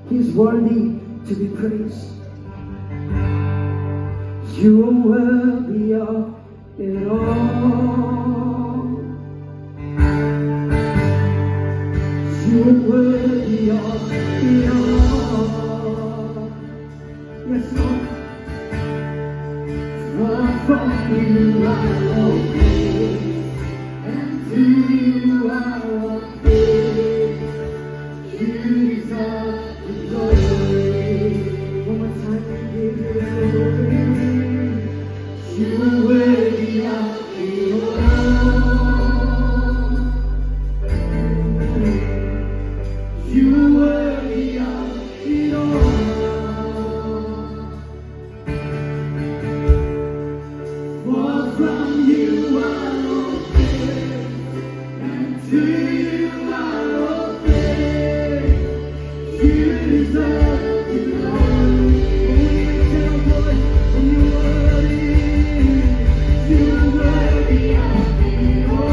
He's worthy to be praised. You are worthy of it all. You are worthy of it all. Yes, Lord. For from you are all things, and to you are all things. You deserve the glory. One more time, we give you glory. You are worthy of it all. You are worthy of it all. For from you are all things, and to you are all things. You deserve the glory. You are worthy of it all.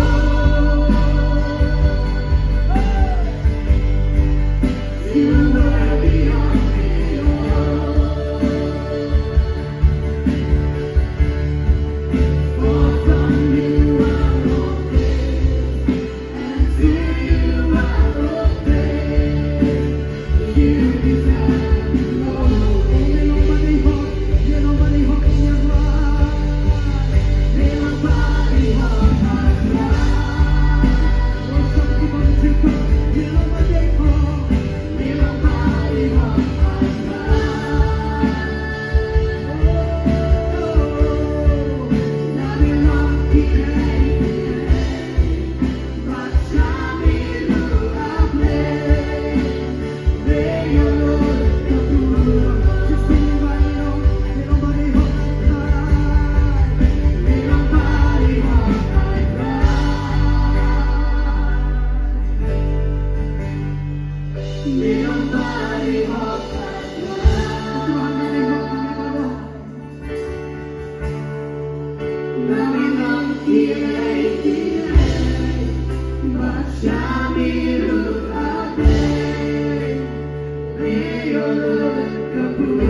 You are worthy of it all. For from you are all things, and to you are all things. You deserve the glory. May nobody hold your life. May nobody hold my life. Oh, some people think, may nobody hold. May nobody hold my life. Oh, not enough today, but tell me who I play. May your Lord come through. Just anybody know, may nobody hold my life. May nobody hold my life. May nobody hold my life. Nami lang kiray, but Shami Ruhade. May your Lord come through.